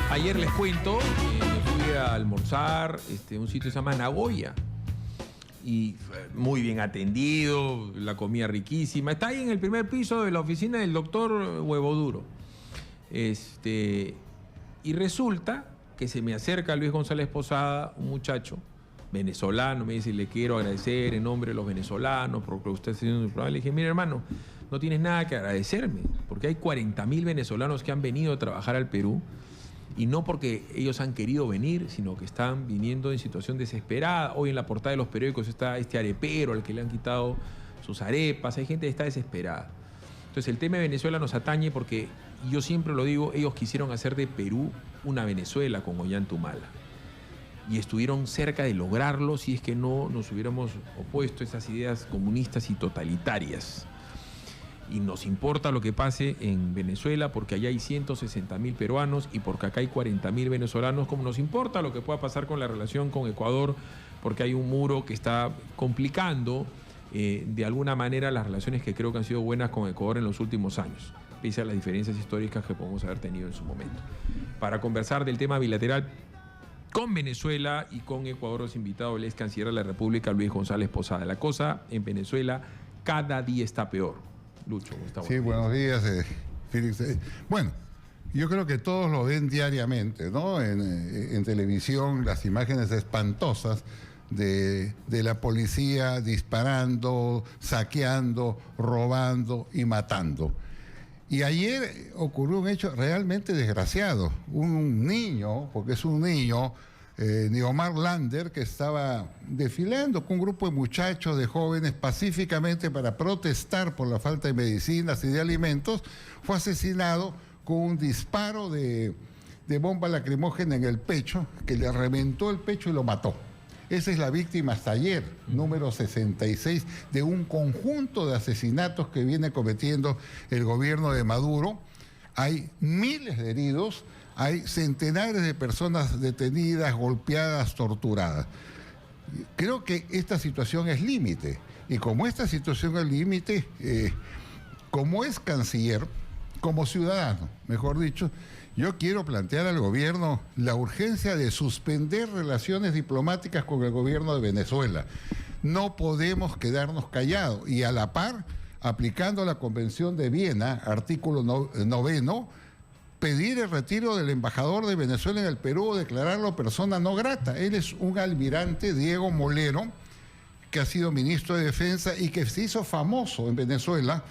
Ayer les cuento, me fui a almorzar un sitio que se llama Nagoya. Y muy bien atendido, la comida riquísima. Está ahí en el primer piso de la oficina del doctor Huevo Duro. Y resulta que se me acerca Luis González Posada, un muchacho venezolano, me dice, le quiero agradecer en nombre de los venezolanos por lo que usted está haciendo en el programa. Le dije, mire hermano, no tienes nada que agradecerme, porque hay 40.000 venezolanos que han venido a trabajar al Perú, y no porque ellos han querido venir, sino que están viniendo en situación desesperada. Hoy en la portada de los periódicos está este arepero al que le han quitado sus arepas. Hay gente que está desesperada. Entonces el tema de Venezuela nos atañe porque, yo siempre lo digo, ellos quisieron hacer de Perú una Venezuela con Ollanta-Humala. Y estuvieron cerca de lograrlo si es que no nos hubiéramos opuesto a esas ideas comunistas y totalitarias. Y nos importa lo que pase en Venezuela porque allá hay 160.000 peruanos y porque acá hay 40.000 venezolanos, como nos importa lo que pueda pasar con la relación con Ecuador porque hay un muro que está complicando de alguna manera las relaciones que creo que han sido buenas con Ecuador en los últimos años, pese a las diferencias históricas que podemos haber tenido en su momento. Para conversar del tema bilateral con Venezuela y con Ecuador, los invitados el ex canciller de la República, Luis González Posada. La cosa en Venezuela cada día está peor. Lucho, ¿cómo está? Sí, buenos días, Félix. Bueno, yo creo que todos lo ven diariamente, ¿no? En televisión, las imágenes espantosas de la policía disparando, saqueando, robando y matando. Y ayer ocurrió un hecho realmente desgraciado. Un niño, porque es un niño, Neomar Lander, que estaba desfilando con un grupo de muchachos, de jóvenes, pacíficamente para protestar por la falta de medicinas y de alimentos, fue asesinado con un disparo de bomba lacrimógena en el pecho, que le reventó el pecho y lo mató. Esa es la víctima hasta ayer, número 66, de un conjunto de asesinatos que viene cometiendo el gobierno de Maduro. Hay miles de heridos. Hay centenares de personas detenidas, golpeadas, torturadas. Creo que esta situación es límite. Y como esta situación es límite, como es canciller, como ciudadano, mejor dicho, yo quiero plantear al gobierno la urgencia de suspender relaciones diplomáticas con el gobierno de Venezuela. No podemos quedarnos callados. Y a la par, aplicando la Convención de Viena, artículo 9, pedir el retiro del embajador de Venezuela en el Perú o declararlo persona no grata. Él es un almirante, Diego Molero, que ha sido ministro de Defensa y que se hizo famoso en Venezuela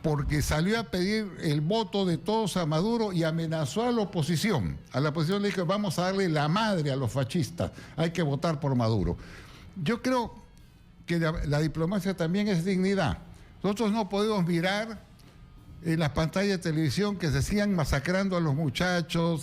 porque salió a pedir el voto de todos a Maduro y amenazó a la oposición. A la oposición le dijo, vamos a darle la madre a los fascistas, hay que votar por Maduro. Yo creo que la diplomacia también es dignidad. Nosotros no podemos mirar en las pantallas de televisión que se sigan masacrando a los muchachos,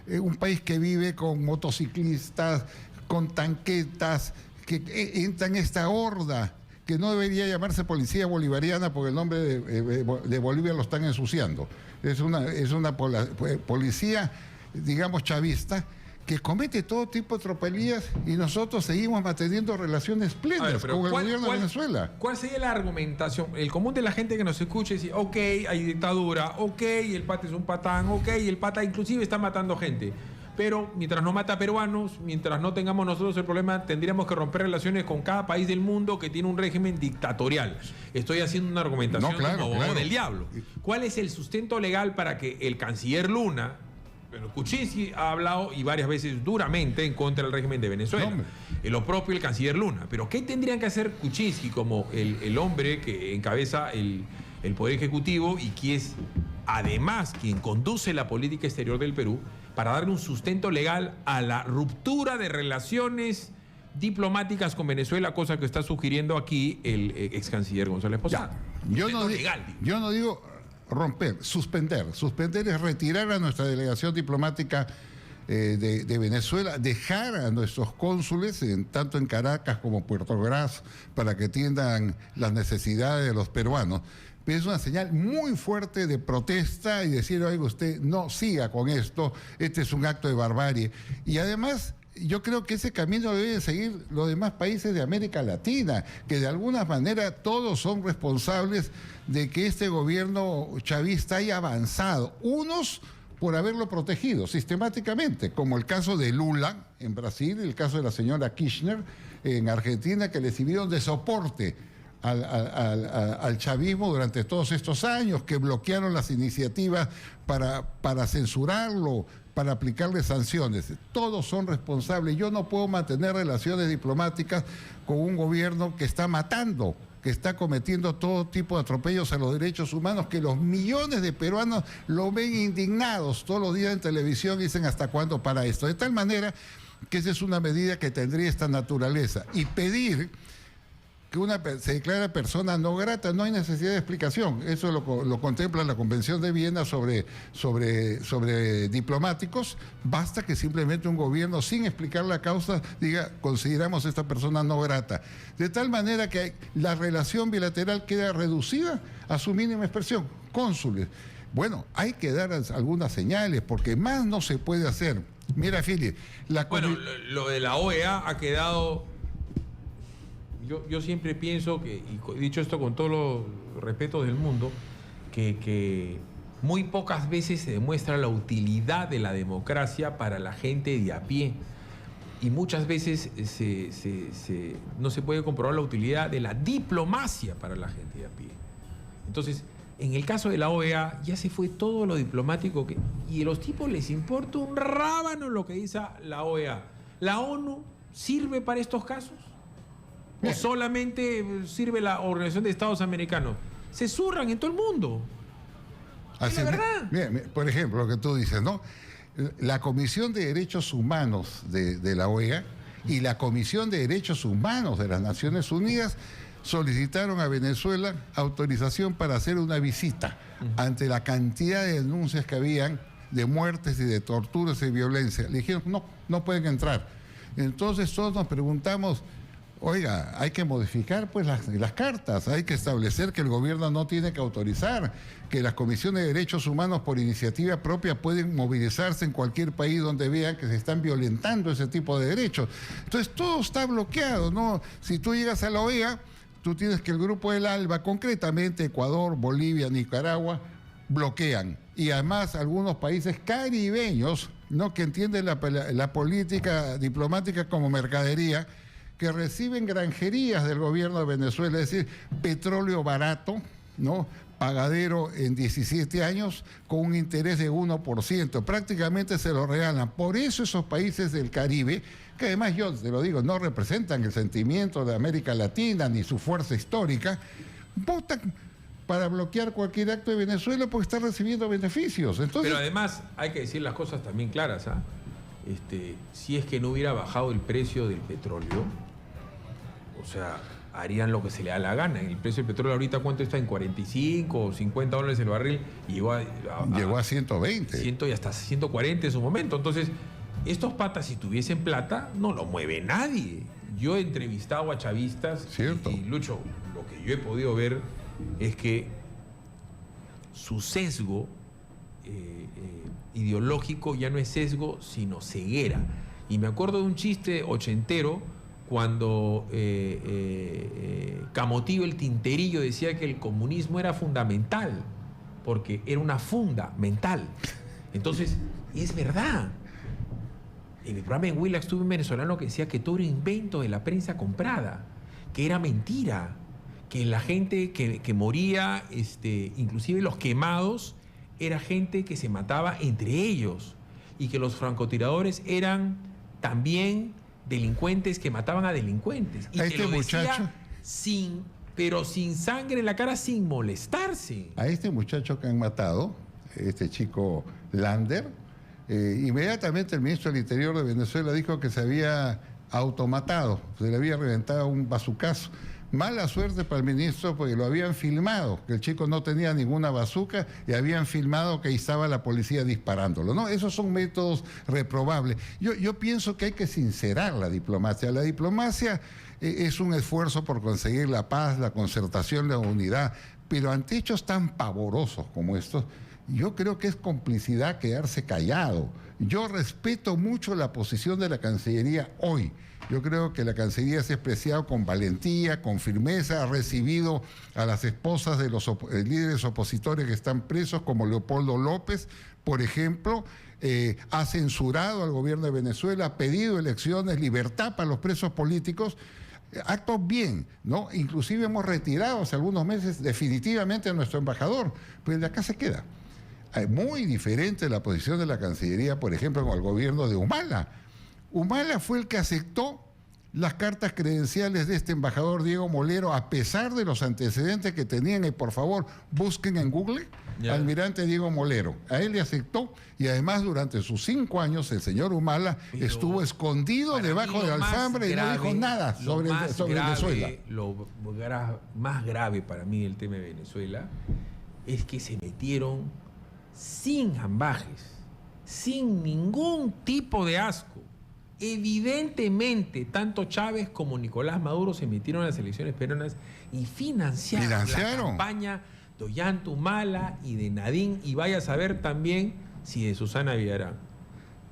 un país que vive con motociclistas, con tanquetas, que entran en esta horda, que no debería llamarse policía bolivariana porque el nombre de Bolivia lo están ensuciando. Es una policía, digamos, chavista, que comete todo tipo de tropelías y nosotros seguimos manteniendo relaciones plenas con el gobierno de Venezuela. ¿Cuál sería la argumentación? El común de la gente que nos escuche dice, ok, hay dictadura, ok, el pata es un patán, ok, el pata inclusive está matando gente. Pero mientras no mata peruanos, mientras no tengamos nosotros el problema, tendríamos que romper relaciones con cada país del mundo que tiene un régimen dictatorial. Estoy haciendo una argumentación como abogado del diablo. ¿Cuál es el sustento legal para que el canciller Luna... Bueno, Kuczynski ha hablado y varias veces duramente en contra del régimen de Venezuela. Lo propio el canciller Luna. Pero ¿qué tendrían que hacer Kuczynski como el hombre que encabeza el Poder Ejecutivo y que es además quien conduce la política exterior del Perú para darle un sustento legal a la ruptura de relaciones diplomáticas con Venezuela, cosa que está sugiriendo aquí el ex canciller González Posada? Yo no digo romper, suspender. Suspender es retirar a nuestra delegación diplomática de Venezuela, dejar a nuestros cónsules, tanto en Caracas como Puerto Ordaz, para que atiendan las necesidades de los peruanos. Pero es una señal muy fuerte de protesta y decir, oiga, usted no siga con esto, este es un acto de barbarie. Y además, yo creo que ese camino lo deben seguir los demás países de América Latina, que de alguna manera todos son responsables de que este gobierno chavista haya avanzado. Unos por haberlo protegido sistemáticamente, como el caso de Lula en Brasil, el caso de la señora Kirchner en Argentina, que le sirvieron de soporte al chavismo durante todos estos años, que bloquearon las iniciativas para censurarlo, para aplicarle sanciones. Todos son responsables. Yo no puedo mantener relaciones diplomáticas con un gobierno que está matando, que está cometiendo todo tipo de atropellos a los derechos humanos, que los millones de peruanos lo ven indignados todos los días en televisión y dicen ¿hasta cuándo para esto? De tal manera que esa es una medida que tendría esta naturaleza. Y pedir que se declara persona no grata, no hay necesidad de explicación. Eso lo contempla la Convención de Viena sobre diplomáticos. Basta que simplemente un gobierno, sin explicar la causa, diga, consideramos a esta persona no grata. De tal manera que la relación bilateral queda reducida a su mínima expresión. Cónsules. Bueno, hay que dar algunas señales, porque más no se puede hacer. Mira, Fili, lo de la OEA ha quedado... Yo siempre pienso que, y dicho esto con todos los respetos del mundo, que muy pocas veces se demuestra la utilidad de la democracia para la gente de a pie. Y muchas veces no se puede comprobar la utilidad de la diplomacia para la gente de a pie. Entonces, en el caso de la OEA, ya se fue todo lo diplomático y a los tipos les importa un rábano lo que dice la OEA. ¿La ONU sirve para estos casos? ¿O solamente sirve la Organización de Estados Americanos? Se zurran en todo el mundo. Así es, verdad. Mira, por ejemplo, lo que tú dices, ¿no? La Comisión de Derechos Humanos de la OEA y la Comisión de Derechos Humanos de las Naciones Unidas solicitaron a Venezuela autorización para hacer una visita ante la cantidad de denuncias que habían de muertes y de torturas y violencia. Le dijeron, no pueden entrar. Entonces todos nos preguntamos, oiga, hay que modificar pues las cartas, hay que establecer que el gobierno no tiene que autorizar, que las comisiones de derechos humanos por iniciativa propia pueden movilizarse en cualquier país donde vean que se están violentando ese tipo de derechos. Entonces todo está bloqueado, ¿no? Si tú llegas a la OEA, tú tienes que el Grupo del ALBA, concretamente Ecuador, Bolivia, Nicaragua, bloquean. Y además algunos países caribeños, ¿no?, que entienden la política diplomática como mercadería, que reciben granjerías del gobierno de Venezuela, es decir, petróleo barato, ¿no?, pagadero en 17 años con un interés de 1%, prácticamente se lo regalan. Por eso esos países del Caribe, que además yo te lo digo, no representan el sentimiento de América Latina ni su fuerza histórica, votan para bloquear cualquier acto de Venezuela porque está recibiendo beneficios. Entonces, pero además hay que decir las cosas también claras, ¿ah? Si es que no hubiera bajado el precio del petróleo, o sea, harían lo que se le da la gana. El precio del petróleo ahorita, ¿cuánto está? En 45 o 50 dólares el barril, y llegó a 120. 100 y hasta 140 en su momento. Entonces, estos patas, si tuviesen plata, no lo mueve nadie. Yo he entrevistado a chavistas y Lucho, lo que yo he podido ver es que su sesgo ideológico ya no es sesgo, sino ceguera. Y me acuerdo de un chiste ochentero cuando Camotillo el Tinterillo decía que el comunismo era fundamental, porque era una funda mental. Entonces, es verdad. En el programa en Willax tuve un venezolano que decía que todo era invento de la prensa comprada, que era mentira, que la gente que moría, inclusive los quemados, era gente que se mataba entre ellos, y que los francotiradores eran también delincuentes que mataban a delincuentes. Y que lo decía pero sin sangre en la cara, sin molestarse. A este muchacho que han matado, este chico Lander, inmediatamente el ministro del Interior de Venezuela dijo que se había automatado, se le había reventado un bazucazo. Mala suerte para el ministro porque lo habían filmado, que el chico no tenía ninguna bazuca y habían filmado que ahí estaba la policía disparándolo, ¿no? Esos son métodos reprobables. Yo pienso que hay que sincerar la diplomacia. La diplomacia es un esfuerzo por conseguir la paz, la concertación, la unidad, pero ante hechos tan pavorosos como estos, yo creo que es complicidad quedarse callado. Yo respeto mucho la posición de la Cancillería hoy. Yo creo que la Cancillería se ha expresado con valentía, con firmeza, ha recibido a las esposas de los líderes opositores que están presos, como Leopoldo López, por ejemplo, ha censurado al gobierno de Venezuela, ha pedido elecciones, libertad para los presos políticos. Actos bien, ¿no? Inclusive hemos retirado hace algunos meses definitivamente a nuestro embajador, pues de acá se queda. Muy diferente la posición de la Cancillería, por ejemplo, con el gobierno de Humala. Humala fue el que aceptó las cartas credenciales de este embajador Diego Molero, a pesar de los antecedentes que tenían, y por favor, busquen en Google, almirante Diego Molero. A él le aceptó, y además durante sus 5 años el señor Humala estuvo escondido debajo del alfambre y no dijo nada sobre Venezuela. Lo más grave para mí del tema de Venezuela es que se metieron sin ambajes, sin ningún tipo de asco. Evidentemente, tanto Chávez como Nicolás Maduro se metieron en las elecciones peruanas y financiaron la campaña de Ollanta Humala y de Nadine, y vaya a saber también si de Susana Villarán.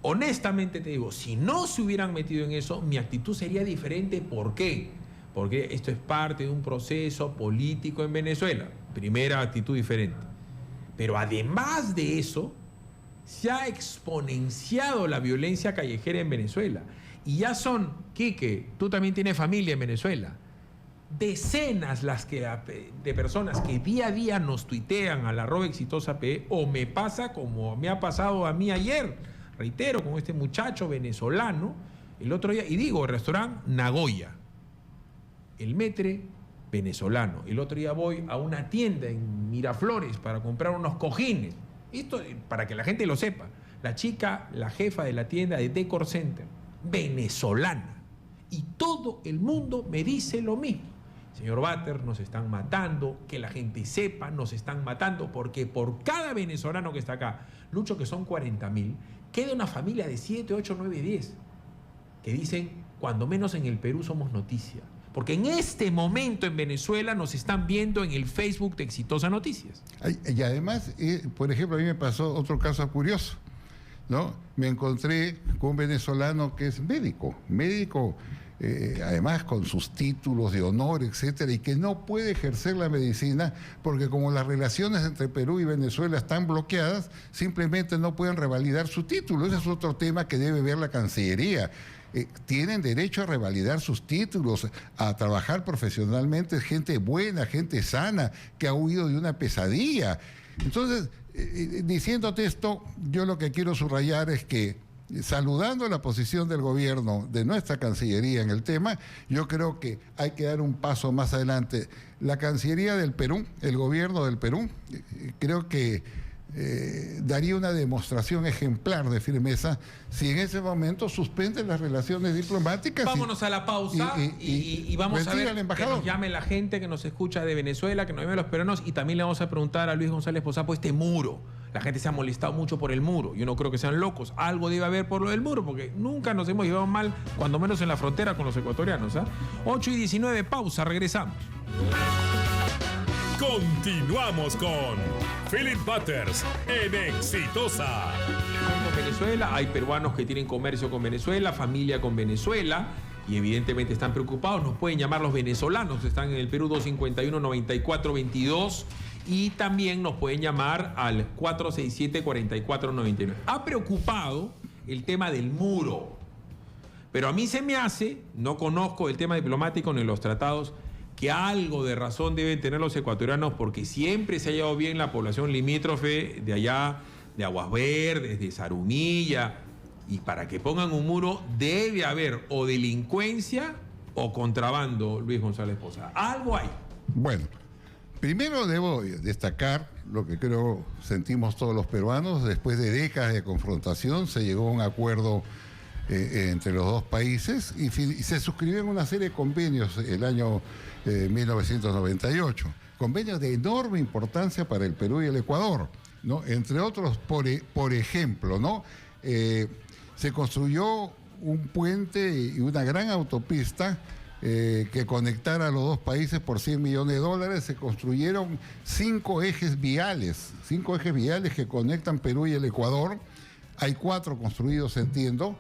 Honestamente te digo, si no se hubieran metido en eso, mi actitud sería diferente. ¿Por qué? Porque esto es parte de un proceso político en Venezuela. Primera actitud diferente. Pero además de eso, se ha exponenciado la violencia callejera en Venezuela. Y ya son, Quique, tú también tienes familia en Venezuela, decenas de personas que día a día nos tuitean a la @exitosape, o me pasa como me ha pasado a mí ayer, reitero, con este muchacho venezolano, el otro día, y digo, restaurante Nagoya, el metre venezolano. El otro día voy a una tienda en Miraflores para comprar unos cojines. Esto para que la gente lo sepa. La chica, la jefa de la tienda de Decor Center, venezolana. Y todo el mundo me dice lo mismo. Señor Batter, nos están matando, que la gente sepa, nos están matando, porque por cada venezolano que está acá, Lucho, que son 40.000, queda una familia de 7, 8, 9, 10, que dicen, cuando menos en el Perú somos noticia. Porque en este momento en Venezuela nos están viendo en el Facebook de Exitosa Noticias. Y además, por ejemplo, a mí me pasó otro caso curioso, ¿no? Me encontré con un venezolano que es médico, además con sus títulos de honor, etcétera, y que no puede ejercer la medicina porque como las relaciones entre Perú y Venezuela están bloqueadas, simplemente no pueden revalidar su título. Ese es otro tema que debe ver la Cancillería. Tienen derecho a revalidar sus títulos, a trabajar profesionalmente, gente buena, gente sana, que ha huido de una pesadilla. Entonces, diciéndote esto, yo lo que quiero subrayar es que, saludando la posición del gobierno, de nuestra Cancillería en el tema, yo creo que hay que dar un paso más adelante. La Cancillería del Perú, el gobierno del Perú, creo que daría una demostración ejemplar de firmeza si en ese momento suspenden las relaciones diplomáticas. Vámonos a la pausa y vamos a ver que nos llame la gente que nos escucha de Venezuela, que nos llame los peruanos, y también le vamos a preguntar a Luis González Posapo este muro. La gente se ha molestado mucho por el muro. Yo no creo que sean locos. Algo debe haber por lo del muro, porque nunca nos hemos llevado mal, cuando menos en la frontera con los ecuatorianos. 8:19, pausa, regresamos. Continuamos con Philip Butters en Exitosa. Con Venezuela, hay peruanos que tienen comercio con Venezuela, familia con Venezuela, y evidentemente están preocupados. Nos pueden llamar los venezolanos, están en el Perú 251-9422, y también nos pueden llamar al 467-4499. Ha preocupado el tema del muro, pero a mí se me hace, no conozco el tema diplomático ni los tratados, que algo de razón deben tener los ecuatorianos, porque siempre se ha llevado bien la población limítrofe de allá, de Aguas Verdes, de Zarumilla, y para que pongan un muro debe haber o delincuencia o contrabando, Luis González Posada. Algo hay. Bueno, primero debo destacar lo que creo sentimos todos los peruanos. Después de décadas de confrontación se llegó a un acuerdo entre los dos países y se suscribieron una serie de convenios el año 1998, convenios de enorme importancia para el Perú y el Ecuador, ¿no? Entre otros, por ejemplo, ¿no? Se construyó un puente y una gran autopista que conectara a los dos países por $100 millones. Se construyeron 5 ejes viales que conectan Perú y el Ecuador. Hay 4 construidos, entiendo.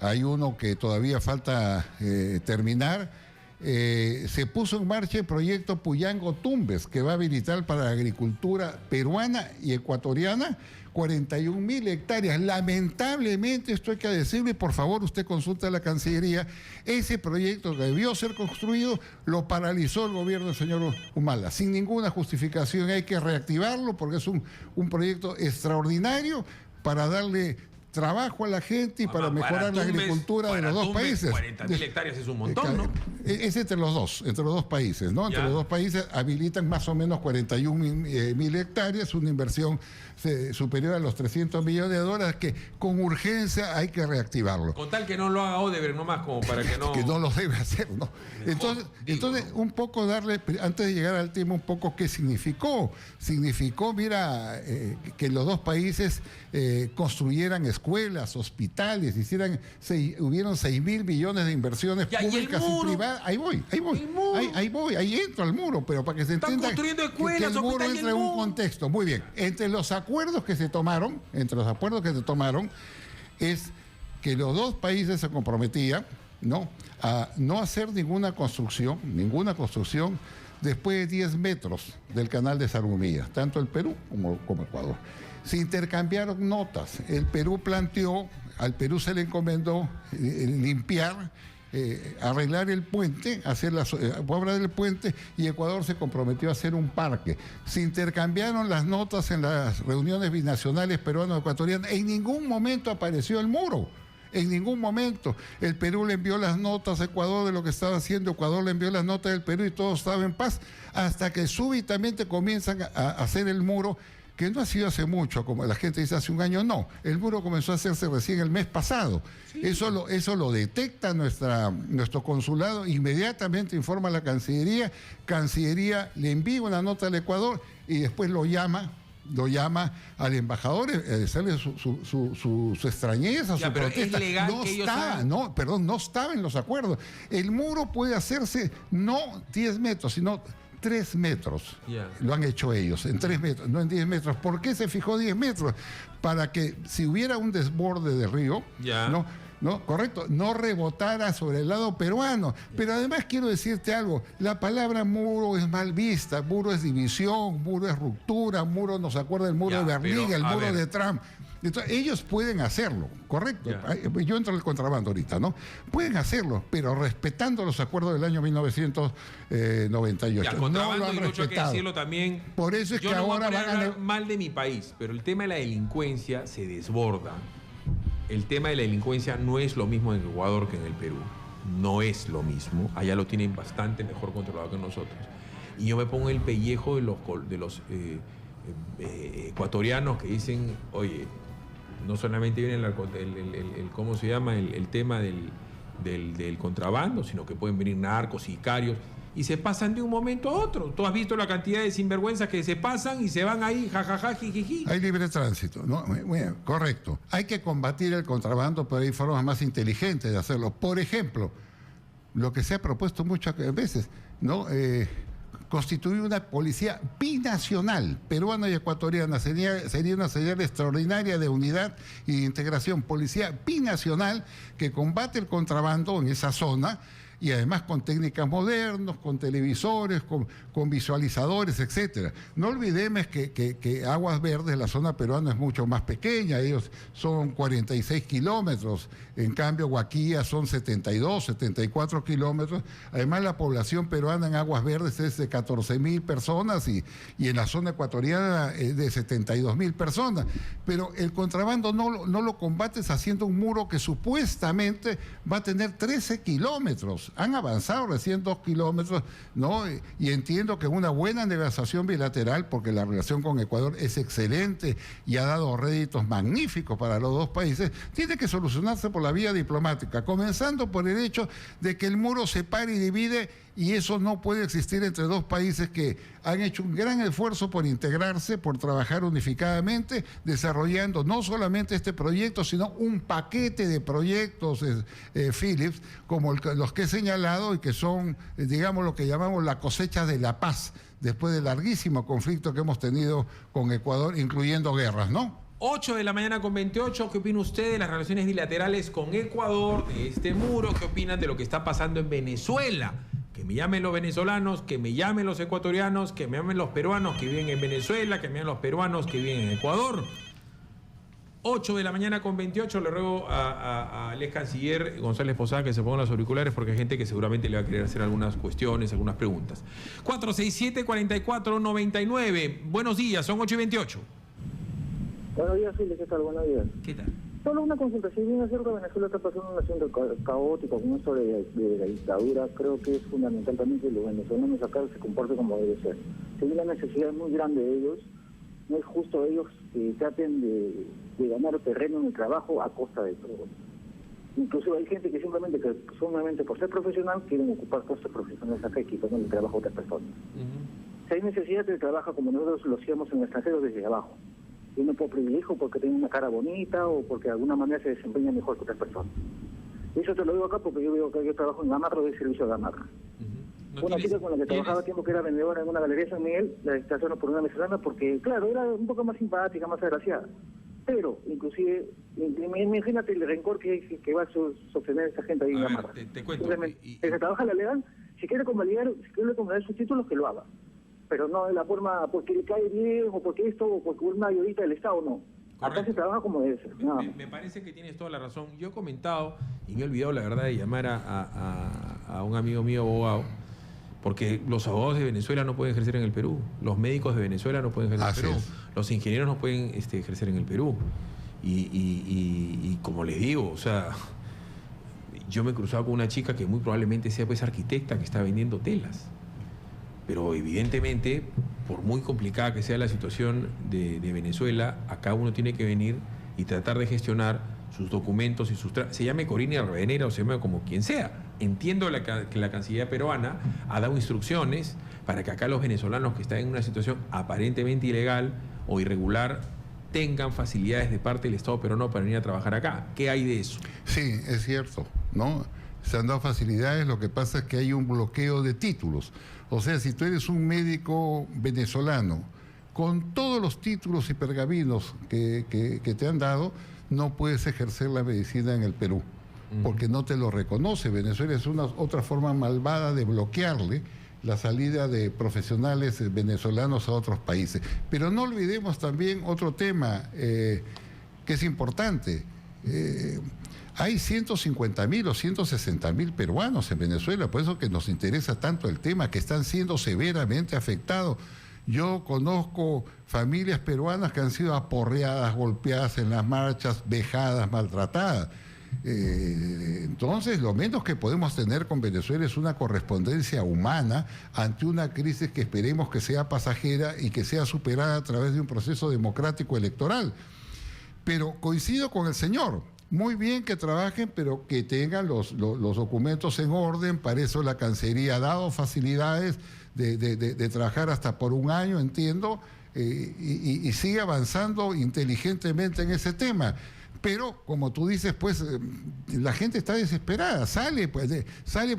Hay uno que todavía falta terminar. Se puso en marcha el proyecto Puyango-Tumbes, que va a habilitar para la agricultura peruana y ecuatoriana 41.000 hectáreas. Lamentablemente, esto hay que decirlo, y por favor usted consulta a la Cancillería, ese proyecto que debió ser construido lo paralizó el gobierno del señor Humala, sin ninguna justificación. Hay que reactivarlo porque es un proyecto extraordinario para darle trabajo a la gente y para mejorar la agricultura de los dos países. 40.000 hectáreas es un montón, ¿no? Es entre los dos países, ¿no? Entre los dos países habilitan más o menos 41.000 hectáreas, una inversión superior a los $300 millones que con urgencia hay que reactivarlo. Con tal que no lo haga Odebrecht nomás, como para que no... Que no lo debe hacer, ¿no? Entonces, un poco darle, antes de llegar al tema, un poco qué significó. Significó, mira, que los dos países construyeran escuelas, hospitales, hubieron 6.000 millones de inversiones públicas y privadas. Ahí voy, ahí entro al muro, pero para que se entienda que el muro entra en un contexto. Muy bien, entre los acuerdos que se tomaron, es que los dos países se comprometían, ¿no?, a no hacer ninguna construcción después de 10 metros del canal de Sarumía, tanto el Perú como Ecuador. Se intercambiaron notas. El Perú planteó, al Perú se le encomendó limpiar, arreglar el puente, hacer la obra del puente, y Ecuador se comprometió a hacer un parque. Se intercambiaron las notas en las reuniones binacionales peruano-ecuatorianas. En ningún momento apareció el muro. En ningún momento. El Perú le envió las notas a Ecuador de lo que estaba haciendo, Ecuador le envió las notas del Perú y todo estaba en paz, hasta que súbitamente comienzan a hacer el muro, que no ha sido hace mucho, como la gente dice hace un año, no. El muro comenzó a hacerse recién el mes pasado. Sí. Eso lo detecta nuestro consulado, inmediatamente informa a la Cancillería, Cancillería le envía una nota al Ecuador y después lo llama al embajador, sale su extrañeza, su protesta. Es legal no que estaba, no estaba en los acuerdos. El muro puede hacerse no 10 metros, sino 3 metros. Lo han hecho ellos, en 3 metros, no en 10 metros. ¿Por qué se fijó 10 metros? Para que si hubiera un desborde de río, correcto, no rebotara sobre el lado peruano. Pero además quiero decirte algo, la palabra muro es mal vista, muro es división, muro es ruptura, muro nos acuerda del muro de Berlín, el muro de Trump. Entonces, ellos pueden hacerlo, correcto. Yo entro en el contrabando ahorita, ¿no? Pueden hacerlo, pero respetando los acuerdos del año 1998. No lo han respetado. Hay que decirlo también. Por eso es que ahora van a hablar mal de mi país, pero el tema de la delincuencia se desborda. El tema de la delincuencia no es lo mismo en Ecuador que en el Perú. No es lo mismo. Allá lo tienen bastante mejor controlado que nosotros. Y yo me pongo el pellejo de los ecuatorianos que dicen, oye, no solamente viene ¿cómo se llama? El tema del contrabando, sino que pueden venir narcos, sicarios, y se pasan de un momento a otro. Tú has visto la cantidad de sinvergüenzas que se pasan y se van ahí, jajaja, jijiji. Hay libre tránsito, ¿no? Bueno, correcto. Hay que combatir el contrabando, pero hay formas más inteligentes de hacerlo. Por ejemplo, lo que se ha propuesto muchas veces, ¿no? Constituir una policía binacional, peruana y ecuatoriana, sería una señal extraordinaria de unidad y de integración. Policía binacional que combate el contrabando en esa zona, y además con técnicas modernas, con televisores, con visualizadores, etcétera. No olvidemos que Aguas Verdes, la zona peruana, es mucho más pequeña. Ellos son 46 kilómetros, en cambio Huaquilla son 72, 74 kilómetros. Además, la población peruana en Aguas Verdes es de 14.000 personas y en la zona ecuatoriana es de 72.000 personas. Pero el contrabando no lo combates haciendo un muro que supuestamente va a tener 13 kilómetros. Han avanzado recién 2 kilómetros, ¿no? Y entiendo que una buena negociación bilateral, porque la relación con Ecuador es excelente y ha dado réditos magníficos para los dos países, tiene que solucionarse por la vía diplomática, comenzando por el hecho de que el muro separe y divide Y eso no puede existir entre dos países que han hecho un gran esfuerzo por integrarse, por trabajar unificadamente, desarrollando no solamente este proyecto, sino un paquete de proyectos, Philips, como los que he señalado y que son, digamos, lo que llamamos la cosecha de la paz, después del larguísimo conflicto que hemos tenido con Ecuador, incluyendo guerras, ¿no? 8 de la mañana con 28, ¿qué opina usted de las relaciones bilaterales con Ecuador, de este muro? ¿Qué opinan de lo que está pasando en Venezuela? Que me llamen los venezolanos, que me llamen los ecuatorianos, que me llamen los peruanos que viven en Venezuela, que me llamen los peruanos que viven en Ecuador. 8 de la mañana con 28, le ruego al ex canciller González Posada que se ponga los auriculares porque hay gente que seguramente le va a querer hacer algunas cuestiones, algunas preguntas. 467-4499, buenos días, son 8 y 28. Buenos días, Fili, ¿qué tal? Buenos días. ¿Qué tal? Solo una consulta, si bien es cierto que Venezuela está pasando un asunto caótico con esto de la dictadura, creo que es fundamental también que los venezolanos acá se comporten como debe ser. Si hay una necesidad muy grande de ellos, no es justo ellos que traten de ganar terreno en el trabajo a costa de todo. Incluso hay gente que simplemente por ser profesional quieren ocupar puestos profesionales acá y quitando el trabajo a otras personas. Si hay necesidad de trabajo como nosotros lo hacíamos en el extranjero desde abajo. Y no por privilegio, porque tiene una cara bonita o porque de alguna manera se desempeña mejor que otras personas. Y eso te lo digo acá porque yo veo que yo trabajo en Gamarra, doy servicio a Gamarra. Una chica con la que trabajaba tiempo que era vendedora en una galería de San Miguel, la estacionó por una venezolana porque, claro, era un poco más simpática, más agraciada. Pero, inclusive, imagínate el rencor que va a sostener esa gente ahí en Gamarra. Te cuento. Si se trabaja la legal, si quiere convalidar sus títulos, que lo haga. Pero no de la forma porque le cae bien o porque esto o porque una ayudita del Estado, no. Acá se trabaja como debe ser. Me parece que tienes toda la razón. Yo he comentado y me he olvidado la verdad de llamar a un amigo mío abogado, porque los abogados de Venezuela no pueden ejercer en el Perú, los médicos de Venezuela no pueden ejercer en el Perú, los ingenieros no pueden ejercer en el Perú. Y como les digo, o sea, yo me he cruzado con una chica que muy probablemente sea pues arquitecta que está vendiendo telas. Pero evidentemente, por muy complicada que sea la situación de Venezuela, acá uno tiene que venir y tratar de gestionar sus documentos y se llame Corina Ravenera o se llame como quien sea. Entiendo que la Cancillería peruana ha dado instrucciones para que acá los venezolanos que están en una situación aparentemente ilegal o irregular tengan facilidades de parte del Estado peruano para venir a trabajar acá. ¿Qué hay de eso? Sí, es cierto, ¿no? Se han dado facilidades, lo que pasa es que hay un bloqueo de títulos. O sea, si tú eres un médico venezolano, con todos los títulos y pergaminos que te han dado, no puedes ejercer la medicina en el Perú, porque no te lo reconoce. Venezuela es otra forma malvada de bloquearle la salida de profesionales venezolanos a otros países. Pero no olvidemos también otro tema que es importante. Hay 150.000 o 160.000 peruanos en Venezuela, por eso que nos interesa tanto el tema, que están siendo severamente afectados. Yo conozco familias peruanas que han sido aporreadas, golpeadas en las marchas, vejadas, maltratadas. Entonces, lo menos que podemos tener con Venezuela es una correspondencia humana ante una crisis que esperemos que sea pasajera y que sea superada a través de un proceso democrático electoral. Pero coincido con el señor. Muy bien que trabajen, pero que tengan los documentos en orden. Para eso la Cancillería ha dado facilidades de trabajar hasta por un año, entiendo, y sigue avanzando inteligentemente en ese tema. Pero, como tú dices, pues la gente está desesperada, sale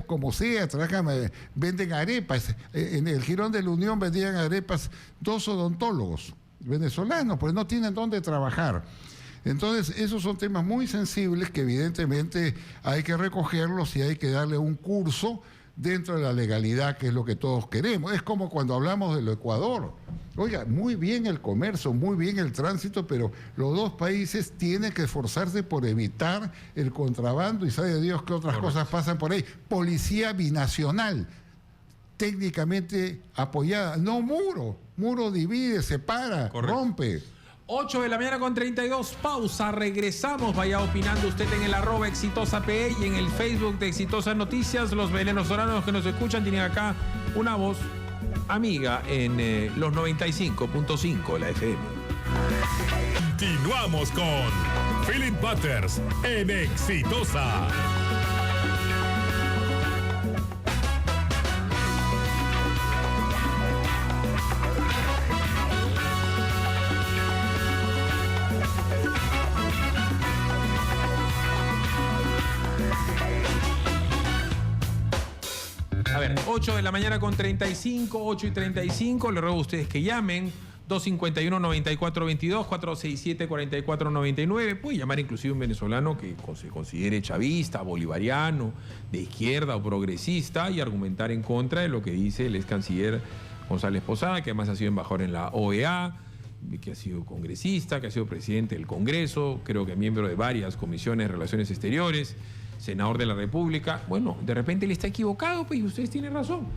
como sea, trabajan, venden arepas. En el Jirón de la Unión vendían arepas 2 odontólogos venezolanos, pues no tienen dónde trabajar. Entonces, esos son temas muy sensibles que evidentemente hay que recogerlos y hay que darle un curso dentro de la legalidad, que es lo que todos queremos. Es como cuando hablamos del Ecuador. Oiga, muy bien el comercio, muy bien el tránsito, pero los dos países tienen que esforzarse por evitar el contrabando y sabe Dios qué otras cosas pasan por ahí. Policía binacional, técnicamente apoyada. No muro divide, separa, rompe. 8 de la mañana con 32, pausa, regresamos, vaya opinando usted en el @exitosape y en el Facebook de Exitosas Noticias. Los venezolanos que nos escuchan tienen acá una voz amiga en los 95.5 la FM. Continuamos con Philip Butters en Exitosa. 8 de la mañana con 35, 8 y 35. Les ruego a ustedes que llamen. 251-9422, 467-4499. Puede llamar inclusive un venezolano que se considere chavista, bolivariano, de izquierda o progresista y argumentar en contra de lo que dice el ex canciller González Posada, que además ha sido embajador en la OEA, que ha sido congresista, que ha sido presidente del Congreso, creo que miembro de varias comisiones de Relaciones Exteriores, senador de la República. Bueno, de repente él está equivocado, pues, y ustedes tienen razón.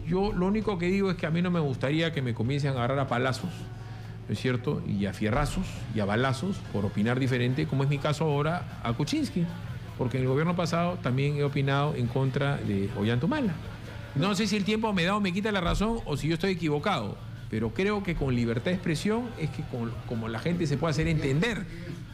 Yo lo único que digo es que a mí no me gustaría que me comiencen a agarrar a palazos, ¿no es cierto? Y a fierrazos y a balazos por opinar diferente, como es mi caso ahora a Kuczynski, porque en el gobierno pasado también he opinado en contra de Ollanta-Humala. No sé si el tiempo me da o me quita la razón o si yo estoy equivocado, pero creo que con libertad de expresión es que como la gente se puede hacer entender,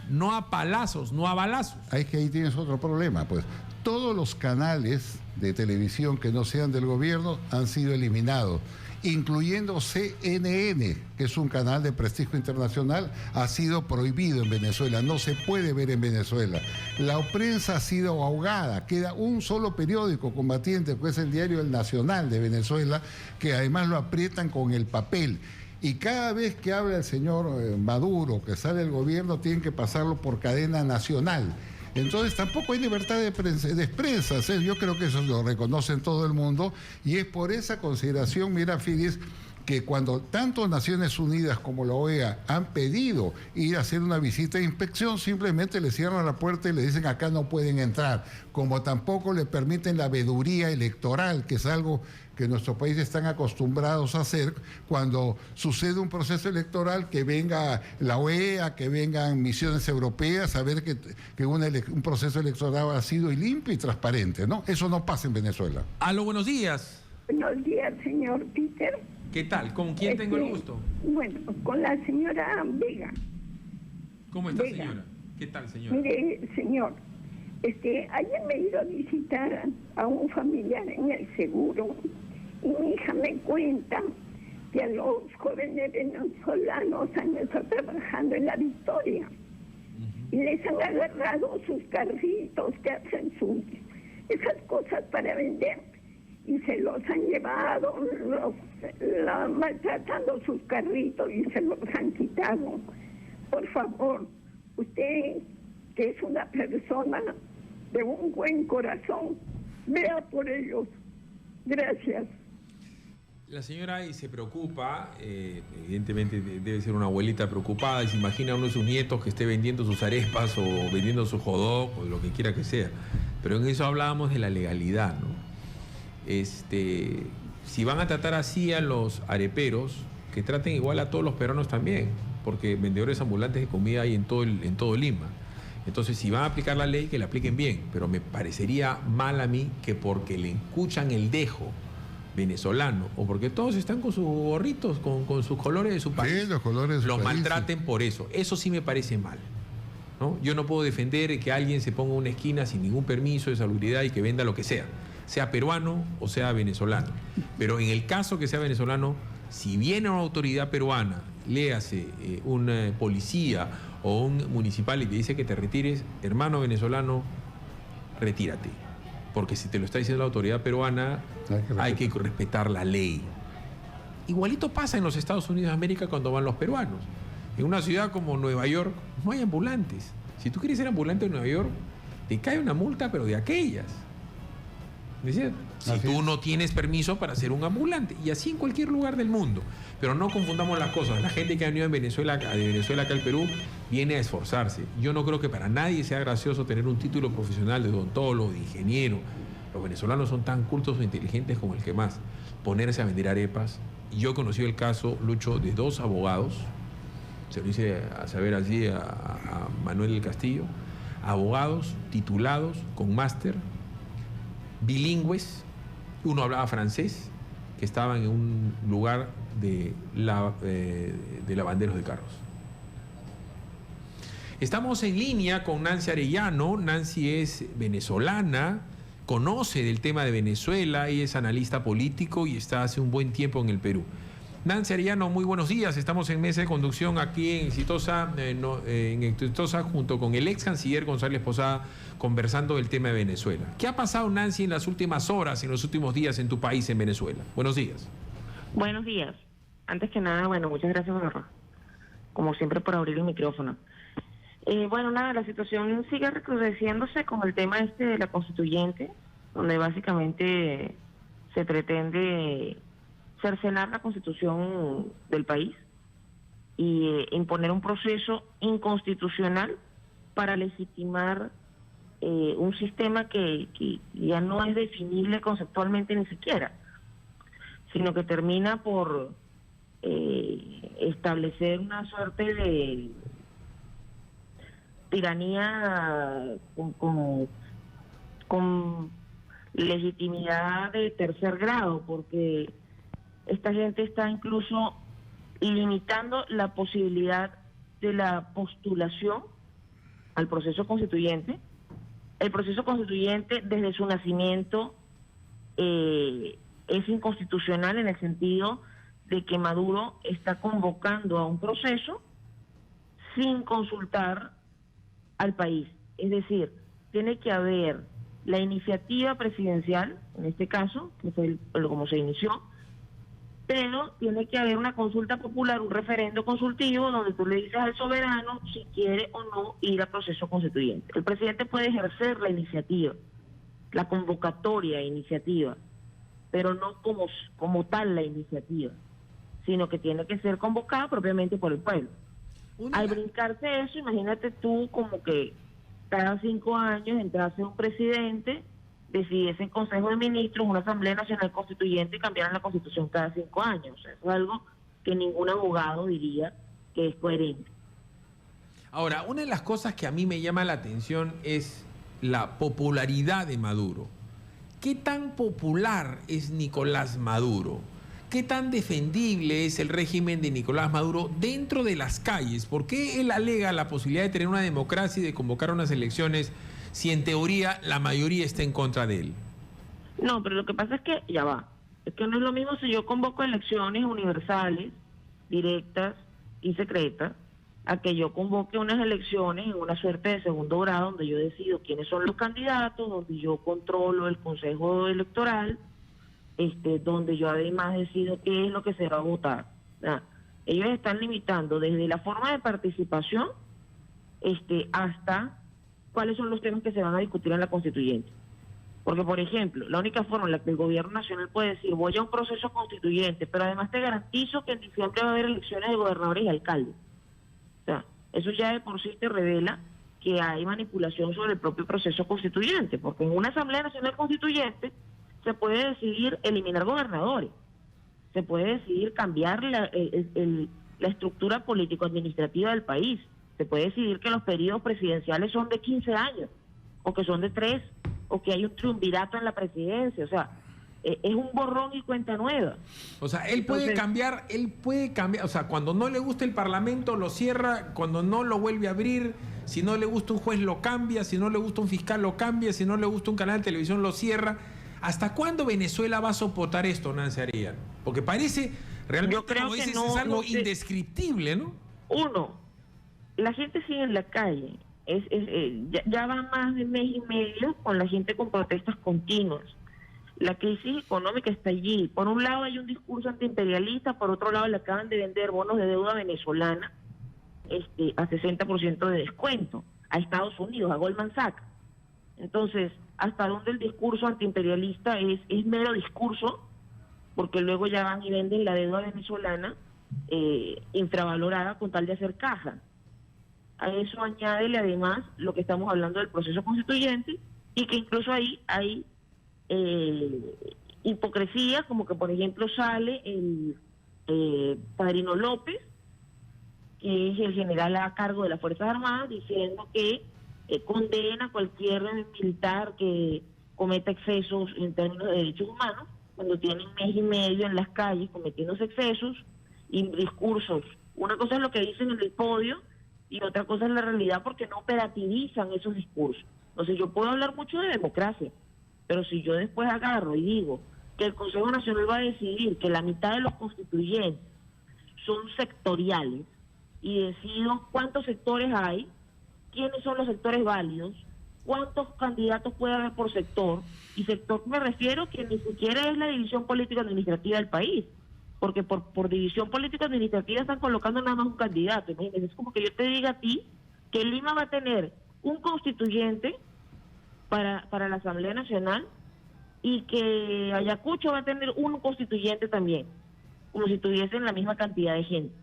no a palazos, no a balazos. Es que ahí tienes otro problema, pues. Todos los canales de televisión que no sean del gobierno han sido eliminados, incluyendo CNN, que es un canal de prestigio internacional, ha sido prohibido en Venezuela, no se puede ver en Venezuela. La prensa ha sido ahogada, queda un solo periódico combatiente, que es el diario El Nacional de Venezuela, que además lo aprietan con el papel. Y cada vez que habla el señor Maduro, que sale del gobierno, tienen que pasarlo por cadena nacional. Entonces tampoco hay libertad de prensa. Yo creo que eso lo reconoce en todo el mundo y es por esa consideración, mira, Fidesz, que cuando tanto Naciones Unidas como la OEA han pedido ir a hacer una visita de inspección, simplemente le cierran la puerta y le dicen acá no pueden entrar, como tampoco le permiten la veeduría electoral, que es algo que nuestros países están acostumbrados a hacer cuando sucede un proceso electoral, que venga la OEA, que vengan misiones europeas a ver que un proceso electoral ha sido limpio y transparente, ¿no? Eso no pasa en Venezuela. Aló, buenos días. Buenos días, señor Peter. ¿Qué tal? ¿Con quién tengo el gusto? Bueno, con la señora Vega. ¿Cómo está, Vega. señora? ¿Qué tal, señora? Mire, señor, ayer me he ido a visitar a un familiar en el seguro y mi hija me cuenta que a los jóvenes venezolanos han estado trabajando en La Victoria y les han agarrado sus carritos que hacen esas cosas para vender y se los han llevado, maltratando sus carritos y se los han quitado. Por favor, usted, que es una persona de un buen corazón, vea por ellos. Gracias. La señora ahí se preocupa, evidentemente debe ser una abuelita preocupada, y se imagina a uno de sus nietos que esté vendiendo sus arepas o vendiendo su hot dog o lo que quiera que sea. Pero en eso hablábamos de la legalidad, ¿no? Si van a tratar así a los areperos, que traten igual a todos los peruanos también, porque vendedores ambulantes de comida hay en todo Lima. Entonces, si van a aplicar la ley, que la apliquen bien, pero me parecería mal a mí que porque le escuchan el dejo venezolano o porque todos están con sus gorritos, con sus colores de su país, Sí, los colores de su los país, maltraten por eso. Eso sí me parece mal, ¿no? Yo no puedo defender que alguien se ponga en una esquina sin ningún permiso de salubridad y que venda lo que sea peruano o sea venezolano. Pero en el caso que sea venezolano, si viene una autoridad peruana, léase un policía o un municipal y te dice que te retires, hermano venezolano, retírate. Porque si te lo está diciendo la autoridad peruana, hay que respetar la ley. Igualito pasa en los Estados Unidos de América cuando van los peruanos. En una ciudad como Nueva York no hay ambulantes. Si tú quieres ser ambulante en Nueva York, te cae una multa, pero de aquellas. ¿Es cierto? Si tú no tienes permiso para ser un ambulante. Y así en cualquier lugar del mundo. Pero no confundamos las cosas. La gente que ha venido de Venezuela acá al Perú viene a esforzarse. Yo no creo que para nadie sea gracioso tener un título profesional de odontólogo, de ingeniero. Los venezolanos son tan cultos o inteligentes como el que más. Ponerse a vender arepas. Y yo he conocido el caso, Lucho, de 2 abogados. Se lo hice a saber así a Manuel del Castillo. Abogados titulados con máster, bilingües, uno hablaba francés, que estaban en un lugar de lavanderos de carros. Estamos en línea con Nancy Arellano. Nancy es venezolana, conoce del tema de Venezuela y es analista político y está hace un buen tiempo en el Perú. Nancy Arellano, muy buenos días. Estamos en mesa de conducción aquí en Exitosa, en Exitosa, junto con el ex canciller González Posada, conversando del tema de Venezuela. ¿Qué ha pasado, Nancy, en las últimas horas, en los últimos días en tu país, en Venezuela? Buenos días. Buenos días. Antes que nada, bueno, muchas gracias, como siempre, por abrir el micrófono. Bueno, nada, la situación sigue recrudeciéndose con el tema de la constituyente, donde básicamente se pretende cercenar la constitución del país y imponer un proceso inconstitucional para legitimar un sistema que ya no es definible conceptualmente ni siquiera, sino que termina por establecer una suerte de tiranía con legitimidad de tercer grado, porque esta gente está incluso limitando la posibilidad de la postulación al proceso constituyente. El proceso constituyente, desde su nacimiento, es inconstitucional en el sentido de que Maduro está convocando a un proceso sin consultar al país. Es decir, tiene que haber la iniciativa presidencial, en este caso, que fue como se inició, pero tiene que haber una consulta popular, un referendo consultivo, donde tú le dices al soberano si quiere o no ir al proceso constituyente. El presidente puede ejercer la iniciativa, la convocatoria de iniciativa, pero no como tal la iniciativa, sino que tiene que ser convocada propiamente por el pueblo. Al brincarse eso, imagínate tú como que cada 5 años entrase un presidente, decidiese en Consejo de Ministros, una Asamblea Nacional Constituyente y cambiaran la Constitución cada 5 años. O sea, eso es algo que ningún abogado diría que es coherente. Ahora, una de las cosas que a mí me llama la atención es la popularidad de Maduro. ¿Qué tan popular es Nicolás Maduro? ¿Qué tan defendible es el régimen de Nicolás Maduro dentro de las calles? ¿Por qué él alega la posibilidad de tener una democracia y de convocar unas elecciones si en teoría la mayoría está en contra de él? No, pero lo que pasa es que, ya va, es que no es lo mismo si yo convoco elecciones universales, directas y secretas, a que yo convoque unas elecciones en una suerte de segundo grado donde yo decido quiénes son los candidatos, donde yo controlo el Consejo Electoral, donde yo además decido qué es lo que se va a votar. Ellos están limitando desde la forma de participación hasta cuáles son los temas que se van a discutir en la constituyente. Porque, por ejemplo, la única forma en la que el gobierno nacional puede decir voy a un proceso constituyente, pero además te garantizo que en diciembre va a haber elecciones de gobernadores y alcaldes. O sea, eso ya de por sí te revela que hay manipulación sobre el propio proceso constituyente, porque en una Asamblea Nacional Constituyente se puede decidir eliminar gobernadores, se puede decidir cambiar la estructura político-administrativa del país, se puede decidir que los periodos presidenciales son de 15 años, o que son de 3, o que hay un triunvirato en la presidencia. O sea, es un borrón y cuenta nueva. O sea, él puede cambiar, o sea, cuando no le gusta el Parlamento lo cierra, cuando no lo vuelve a abrir, si no le gusta un juez lo cambia, si no le gusta un fiscal lo cambia, si no le gusta un canal de televisión lo cierra. ¿Hasta cuándo Venezuela va a soportar esto, Nancy Arellano? Porque parece realmente, yo creo como que dices, no, es algo indescriptible, ¿no? Uno, la gente sigue en la calle. Ya van más de mes y medio con la gente con protestas continuas. La crisis económica está allí. Por un lado hay un discurso antiimperialista, por otro lado le acaban de vender bonos de deuda venezolana a 60% de descuento a Estados Unidos, a Goldman Sachs. Entonces, ¿hasta dónde el discurso antiimperialista es mero discurso? Porque luego ya van y venden la deuda venezolana infravalorada con tal de hacer caja. A eso añádele además lo que estamos hablando del proceso constituyente, y que incluso ahí hay hipocresía, como que por ejemplo sale el Padrino López, que es el general a cargo de las Fuerzas Armadas, diciendo que condena a cualquier militar que cometa excesos en términos de derechos humanos, cuando tienen mes y medio en las calles cometiendo excesos y discursos. Una cosa es lo que dicen en el podio y otra cosa es la realidad, porque no operativizan esos discursos. Entonces yo puedo hablar mucho de democracia, pero si yo después agarro y digo que el Consejo Nacional va a decidir que la mitad de los constituyentes son sectoriales y decido cuántos sectores hay, quiénes son los sectores válidos, cuántos candidatos puede haber por sector, y sector me refiero que ni siquiera es la división político-administrativa del país, porque por división político-administrativa están colocando nada más un candidato. Imagínense, es como que yo te diga a ti que Lima va a tener un constituyente para la Asamblea Nacional y que Ayacucho va a tener un constituyente también, como si tuviesen la misma cantidad de gente.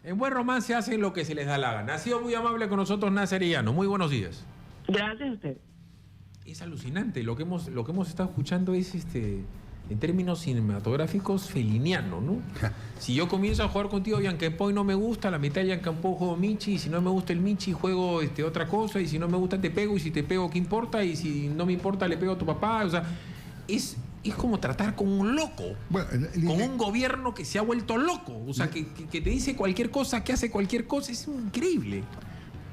En Buen Romance hacen lo que se les da la gana. Ha sido muy amable con nosotros, Nazariano. Muy buenos días. Gracias a usted. Es alucinante. Lo que hemos estado escuchando es, en términos cinematográficos, feliniano, ¿no? Si yo comienzo a jugar contigo Yanquempo y no me gusta, la mitad de Yanquempo juego Michi, y si no me gusta el Michi juego otra cosa, y si no me gusta te pego, y si te pego, ¿qué importa? Y si no me importa, le pego a tu papá. O sea, es como tratar con un loco, bueno, con un gobierno que se ha vuelto loco. O sea, que te dice cualquier cosa, que hace cualquier cosa. Es increíble.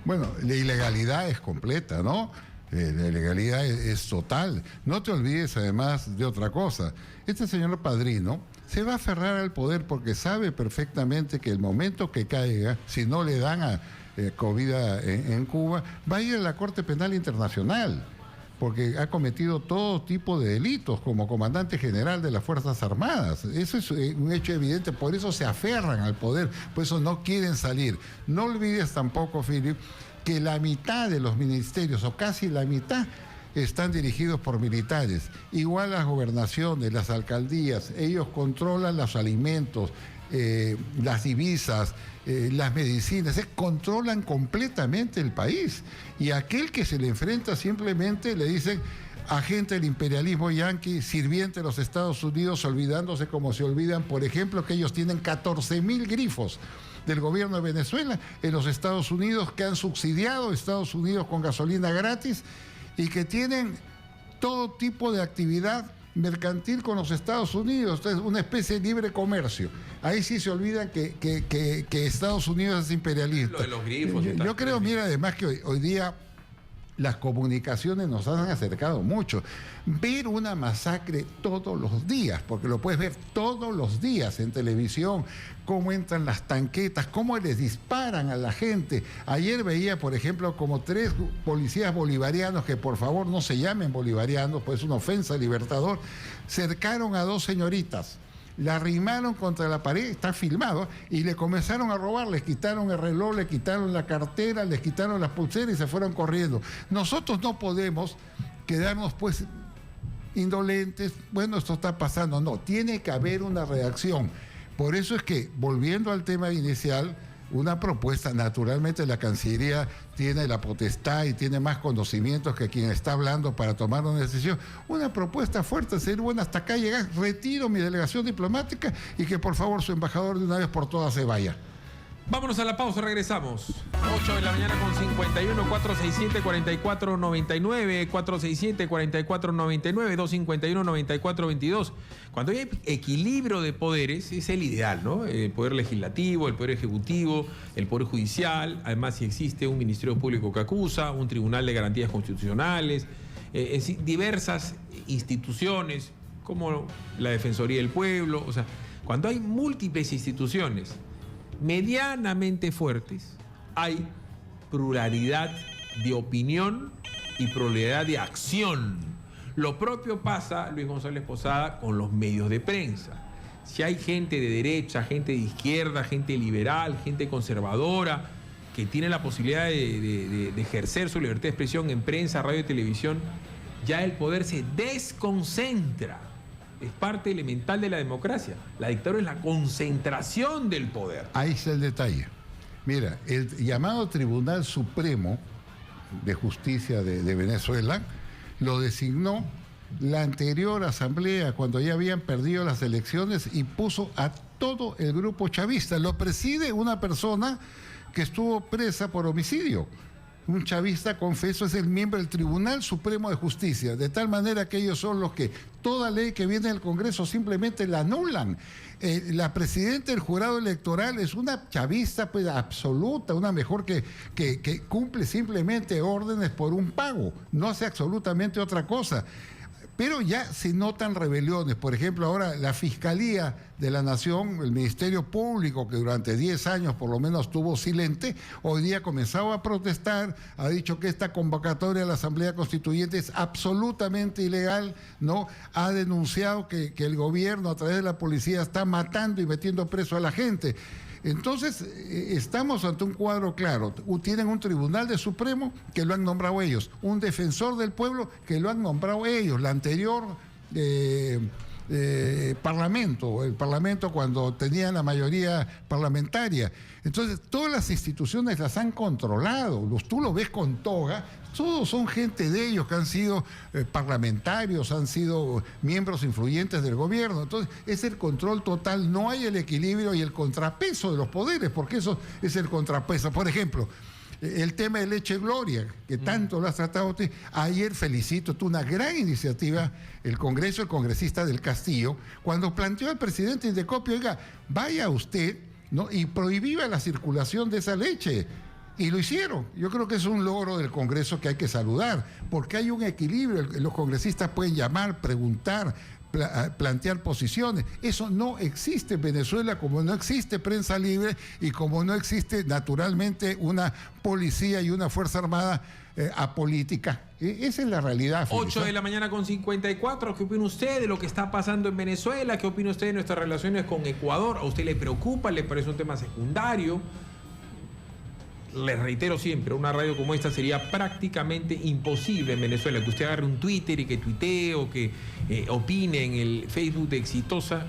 Bueno, la ilegalidad es completa, ¿no? La ilegalidad es total. No te olvides además de otra cosa. Este señor Padrino se va a aferrar al poder porque sabe perfectamente que el momento que caiga, si no le dan comida en Cuba, va a ir a la Corte Penal Internacional, porque ha cometido todo tipo de delitos como comandante general de las Fuerzas Armadas. Eso es un hecho evidente, por eso se aferran al poder, por eso no quieren salir. No olvides tampoco, Philip, que la mitad de los ministerios, o casi la mitad, están dirigidos por militares. Igual las gobernaciones, las alcaldías, ellos controlan los alimentos, las divisas, las medicinas, controlan completamente el país. Y aquel que se le enfrenta simplemente le dicen agente del imperialismo yanqui, sirviente de los Estados Unidos, olvidándose como se olvidan, por ejemplo, que ellos tienen 14.000 grifos del gobierno de Venezuela en los Estados Unidos, que han subsidiado a Estados Unidos con gasolina gratis y que tienen todo tipo de actividad mercantil con los Estados Unidos. Entonces, una especie de libre comercio. Ahí sí se olvidan que Estados Unidos es imperialista. Lo de los grifos. Yo creo, mira, además que hoy día las comunicaciones nos han acercado mucho. Ver una masacre todos los días, porque lo puedes ver todos los días en televisión, cómo entran las tanquetas, cómo les disparan a la gente. Ayer veía, por ejemplo, como 3 policías bolivarianos, que por favor no se llamen bolivarianos, pues es una ofensa al Libertador, cercaron a 2 señoritas. La arrimaron contra la pared, está filmado, y le comenzaron a robar, les quitaron el reloj, le quitaron la cartera, les quitaron las pulseras y se fueron corriendo. Nosotros no podemos quedarnos pues indolentes, bueno, esto está pasando, no, tiene que haber una reacción. Por eso es que, volviendo al tema inicial, una propuesta, naturalmente la Cancillería tiene la potestad y tiene más conocimientos que quien está hablando para tomar una decisión. Una propuesta fuerte, ser bueno, hasta acá llegar, retiro mi delegación diplomática y que por favor su embajador de una vez por todas se vaya. Vámonos a la pausa, regresamos. 8 de la mañana con 51, 467-4499, 467-4499, 251-9422. Cuando hay equilibrio de poderes, es el ideal, ¿no? El poder legislativo, el poder ejecutivo, el poder judicial. Además, si existe un Ministerio Público que acusa, un Tribunal de Garantías Constitucionales, diversas instituciones, como la Defensoría del Pueblo. O sea, cuando hay múltiples instituciones medianamente fuertes, hay pluralidad de opinión y pluralidad de acción. Lo propio pasa, Luis González Posada, con los medios de prensa. Si hay gente de derecha, gente de izquierda, gente liberal, gente conservadora, que tiene la posibilidad de ejercer su libertad de expresión en prensa, radio y televisión, ya el poder se desconcentra. Es parte elemental de la democracia. La dictadura es la concentración del poder. Ahí está el detalle. Mira, el llamado Tribunal Supremo de Justicia de Venezuela lo designó la anterior asamblea cuando ya habían perdido las elecciones y puso a todo el grupo chavista. Lo preside una persona que estuvo presa por homicidio. Un chavista, confeso, es el miembro del Tribunal Supremo de Justicia, de tal manera que ellos son los que toda ley que viene del Congreso simplemente la anulan. La presidenta del jurado electoral es una chavista pues, absoluta, una mejor que cumple simplemente órdenes por un pago, no hace absolutamente otra cosa. pero ya se notan rebeliones. Por ejemplo, ahora la Fiscalía de la Nación, el Ministerio Público, que durante 10 años por lo menos estuvo silente, hoy día ha comenzado a protestar, ha dicho que esta convocatoria a la Asamblea Constituyente es absolutamente ilegal, ¿no? Ha denunciado que el gobierno a través de la policía está matando y metiendo preso a la gente. Entonces, estamos ante un cuadro claro. Tienen un tribunal de Supremo que lo han nombrado ellos, un defensor del pueblo que lo han nombrado ellos, la anterior Parlamento, el Parlamento cuando tenían la mayoría parlamentaria. Entonces, todas las instituciones las han controlado. Tú lo ves con toga, todos son gente de ellos que han sido parlamentarios, han sido miembros influyentes del gobierno. Entonces, es el control total, no hay el equilibrio y el contrapeso de los poderes, porque eso es el contrapeso. Por ejemplo, el tema de Leche Gloria, que tanto lo has tratado usted. Ayer felicito, tuvo una gran iniciativa el Congreso, el congresista del Castillo, cuando planteó al presidente Indecopio, oiga, vaya usted, ¿no?, y prohibía la circulación de esa leche. Y lo hicieron. Yo creo que es un logro del Congreso que hay que saludar, porque hay un equilibrio. Los congresistas pueden llamar, preguntar, plantear posiciones. Eso no existe en Venezuela, como no existe prensa libre y como no existe naturalmente una policía y una fuerza armada apolítica. Esa es la realidad. 8 de la mañana con 54. ¿Qué opina usted de lo que está pasando en Venezuela? ¿Qué opina usted de nuestras relaciones con Ecuador? ¿A usted le preocupa? ¿Le parece un tema secundario? Les reitero siempre, una radio como esta sería prácticamente imposible en Venezuela. Que usted agarre un Twitter y que tuitee o que opine en el Facebook de Exitosa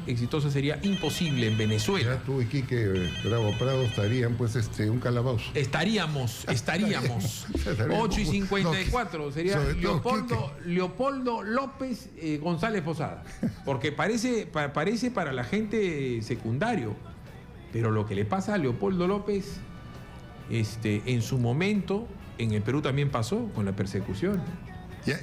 sería imposible en Venezuela. Ya tú y Quique Bravo Prado estarían pues un calabozo. Estaríamos. 8 y 54 sería Leopoldo López González Posada. Porque parece para la gente secundario. Pero lo que le pasa a Leopoldo López... en su momento, en el Perú también pasó con la persecución.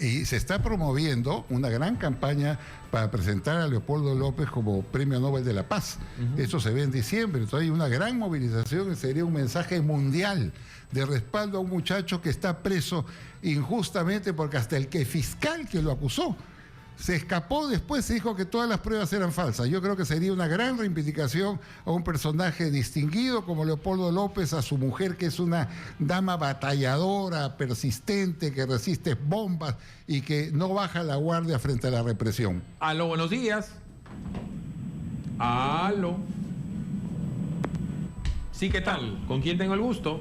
Y se está promoviendo una gran campaña para presentar a Leopoldo López como Premio Nobel de la Paz. Eso se ve en diciembre. Entonces hay una gran movilización y sería un mensaje mundial de respaldo a un muchacho que está preso injustamente, porque hasta el fiscal que lo acusó se escapó después, se dijo que todas las pruebas eran falsas. Yo creo que sería una gran reivindicación a un personaje distinguido como Leopoldo López, a su mujer, que es una dama batalladora, persistente, que resiste bombas y que no baja la guardia frente a la represión. Aló, buenos días. Aló. Sí, ¿qué tal? ¿Con quién tengo el gusto?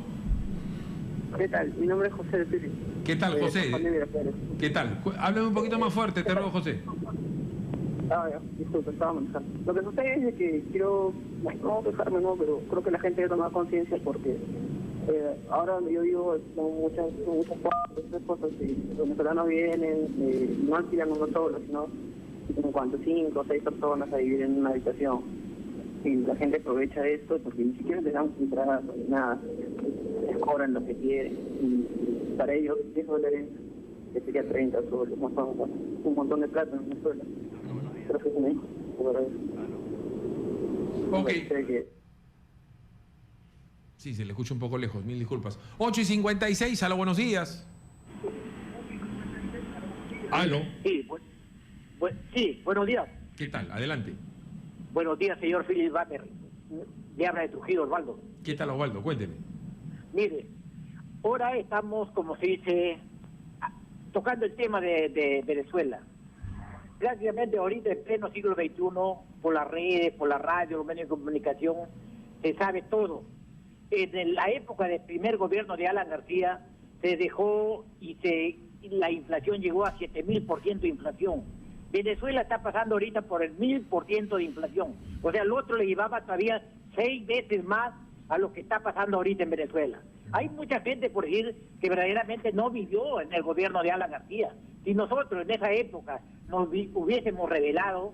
¿Qué tal? Mi nombre es José de Piri. ¿Qué tal, José? ¿Qué tal? Háblame un poquito más fuerte, te ruego, José. Disculpe, estaba manejando. Lo que sucede es que quiero, no dejarme, no, pero creo que la gente debe tomar conciencia porque ahora donde yo vivo son muchas cosas que los venezolanos vienen, no alquilan uno solo, sino en cuanto 5 o 6 personas a vivir en una habitación. Y la gente aprovecha esto porque ni siquiera les dan entrada ni nada. Les cobran lo que quieren. Y para ellos, $10, que sería 30 soles, un montón de plata en Venezuela. Creo que es un hijo. Ok. Sí, se le escucha un poco lejos, mil disculpas. 8 y 56, aló, buenos días. Aló. Sí, buenos días. ¿Qué tal? Adelante. Buenos días, señor Philip Bater. Le habla de Trujillo, Osvaldo. ¿Qué tal, Osvaldo? Cuénteme. Mire, ahora estamos, como se dice, tocando el tema de Venezuela. Prácticamente ahorita, en pleno siglo XXI, por las redes, por la radio, los medios de comunicación, se sabe todo. En la época del primer gobierno de Alan García, se dejó y la inflación llegó a 7.000% de inflación. Venezuela está pasando ahorita por el 1.000% de inflación. O sea, el otro le llevaba todavía 6 veces más a lo que está pasando ahorita en Venezuela. Hay mucha gente, por decir, que verdaderamente no vivió en el gobierno de Alan García. Si nosotros en esa época nos hubiésemos rebelado,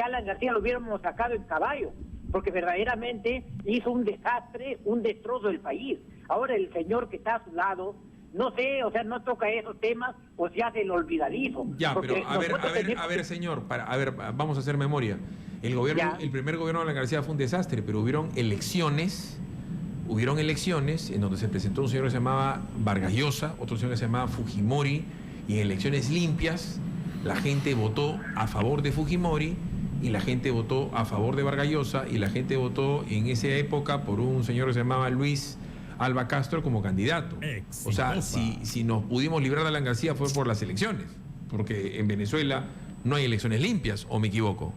Alan García lo hubiéramos sacado en caballo, porque verdaderamente hizo un desastre, un destrozo del país. Ahora el señor que está a su lado, no sé, o sea, no toca esos temas o se hace el olvidadizo. Ya, pero a ver, señor, vamos a hacer memoria. El primer gobierno de Alan García fue un desastre, pero hubieron elecciones en donde se presentó un señor que se llamaba Vargas Llosa, otro señor que se llamaba Fujimori, y en elecciones limpias La gente votó a favor de Fujimori y la gente votó a favor de Vargas Llosa y la gente votó en esa época por un señor que se llamaba Luis Alba Castro como candidato. O sea, si nos pudimos librar de Alan García fue por las elecciones, porque en Venezuela no hay elecciones limpias, ¿o me equivoco?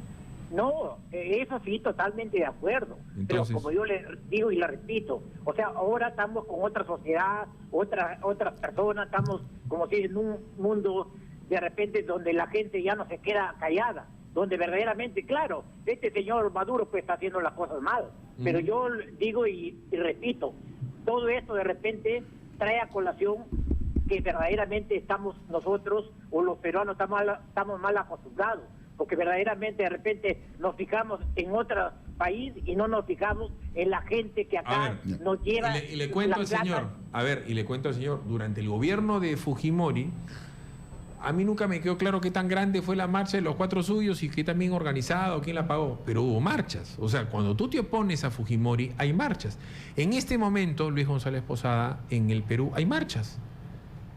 No, eso sí, totalmente de acuerdo. Entonces, pero como yo le digo y le repito, o sea, ahora estamos con otra sociedad, otras personas, estamos como si en un mundo de repente donde la gente ya no se queda callada, donde verdaderamente, claro, este señor Maduro pues está haciendo las cosas mal, pero yo digo y repito, todo esto de repente trae a colación que verdaderamente estamos nosotros o los peruanos estamos mal acostumbrados, porque verdaderamente de repente nos fijamos en otro país y no nos fijamos en la gente que acá nos lleva. Y le cuento al señor, durante el gobierno de Fujimori, a mí nunca me quedó claro qué tan grande fue la marcha de los 4 suyos y qué tan bien organizado, quién la pagó, pero hubo marchas. O sea, cuando tú te opones a Fujimori, hay marchas. En este momento, Luis González Posada, en el Perú hay marchas.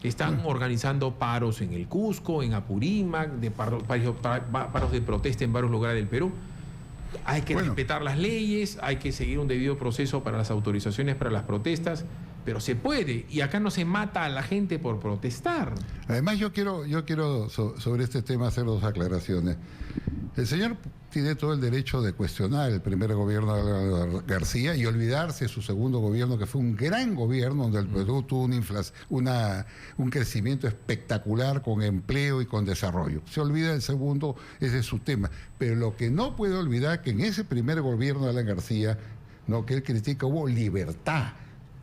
Están organizando paros en el Cusco, en Apurímac, paros de protesta en varios lugares del Perú. Hay que respetar las leyes, hay que seguir un debido proceso para las autorizaciones para las protestas, pero se puede, y acá no se mata a la gente por protestar. Además, yo quiero sobre este tema hacer 2 aclaraciones. El señor tiene todo el derecho de cuestionar el primer gobierno de García y olvidarse de su segundo gobierno, que fue un gran gobierno donde el Perú tuvo un crecimiento espectacular con empleo y con desarrollo. Se olvida del segundo, ese es su tema. Pero lo que no puede olvidar que en ese primer gobierno de Alan García, que él critica, hubo libertad,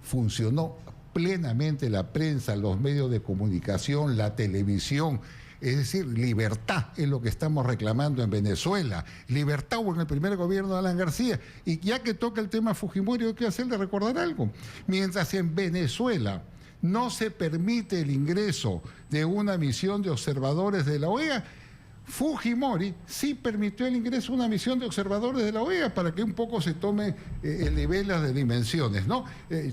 funcionó plenamente la prensa, los medios de comunicación, la televisión. Es decir, libertad es lo que estamos reclamando en Venezuela. Libertad hubo en el primer gobierno de Alan García. Y ya que toca el tema Fujimori, hay que hacerle recordar algo. Mientras en Venezuela no se permite el ingreso de una misión de observadores de la OEA, Fujimori sí permitió el ingreso de una misión de observadores de la OEA para que un poco se tome el nivel de dimensiones, ¿no?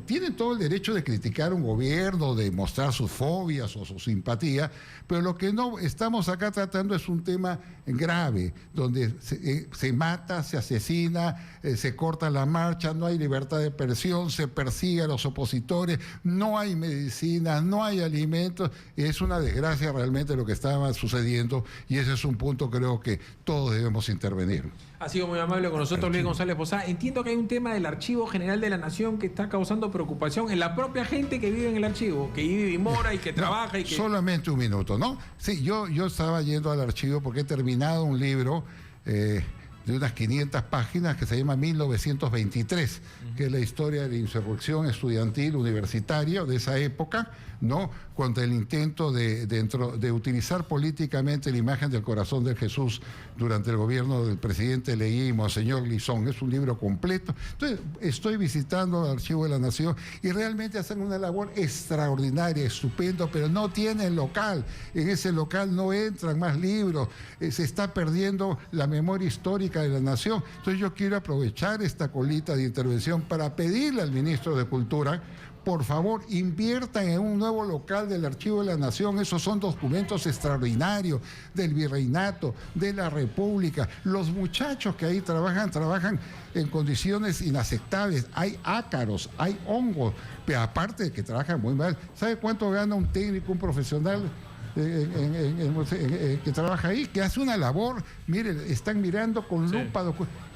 Tienen todo el derecho de criticar un gobierno, de mostrar sus fobias o su simpatía, pero lo que no estamos acá tratando es un tema grave, donde se mata, se asesina, se corta la marcha, no hay libertad de expresión, se persigue a los opositores, no hay medicinas, no hay alimentos. Es una desgracia realmente lo que estaba sucediendo y ese es un punto creo que todos debemos intervenir. Ha sido muy amable con nosotros Luis González Posada. Entiendo que hay un tema del Archivo General de la Nación que está causando preocupación en la propia gente que vive en el archivo, que vive y mora y que trabaja y que... Solamente un minuto, ¿no? Sí, yo estaba yendo al archivo porque he terminado un libro de unas 500 páginas que se llama 1923, que es la historia de la insurrección estudiantil universitaria de esa época, ¿no? Contra el intento de utilizar políticamente la imagen del corazón de Jesús durante el gobierno del presidente Leguía y Monseñor Lizón. Es un libro completo. Entonces, estoy visitando el Archivo de la Nación y realmente hacen una labor extraordinaria, estupendo, pero no tienen local. En ese local no entran más libros. Se está perdiendo la memoria histórica de la nación. Entonces, yo quiero aprovechar esta colita de intervención para pedirle al ministro de Cultura, por favor, inviertan en un nuevo local del Archivo de la Nación. Esos son documentos extraordinarios del virreinato, de la República. Los muchachos que ahí trabajan en condiciones inaceptables. Hay ácaros, hay hongos, pero aparte de que trabajan muy mal. ¿Sabe cuánto gana un técnico, un profesional que trabaja ahí? Que hace una labor, miren, están mirando con lupa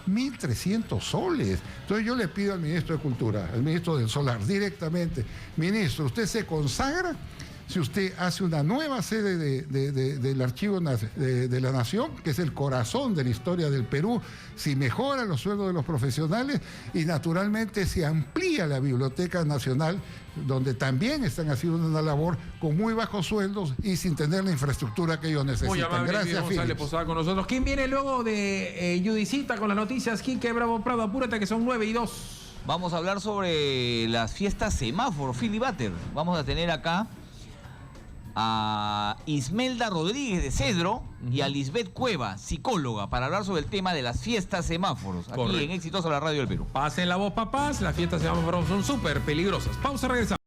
1.300 soles. Entonces yo le pido al ministro de Cultura, al ministro del Solar, directamente, ministro, usted se consagra si usted hace una nueva sede del Archivo de la Nación, que es el corazón de la historia del Perú, si mejora los sueldos de los profesionales y naturalmente se amplía la Biblioteca Nacional, donde también están haciendo una labor con muy bajos sueldos y sin tener la infraestructura que ellos necesitan. Muy amable, gracias, González Posada con nosotros. ¿Quién viene luego de Judicita con las noticias? Quique Bravo Prado, apúrate que son 9:02. Vamos a hablar sobre las fiestas semáforo, Philip Butter. Vamos a tener acá a Ismelda Rodríguez de Cedro y a Lisbeth Cueva, psicóloga, para hablar sobre el tema de las fiestas semáforos, aquí en Exitosa la Radio del Perú. Pasen la voz, papás, las fiestas semáforos son súper peligrosas. Pausa, regresamos.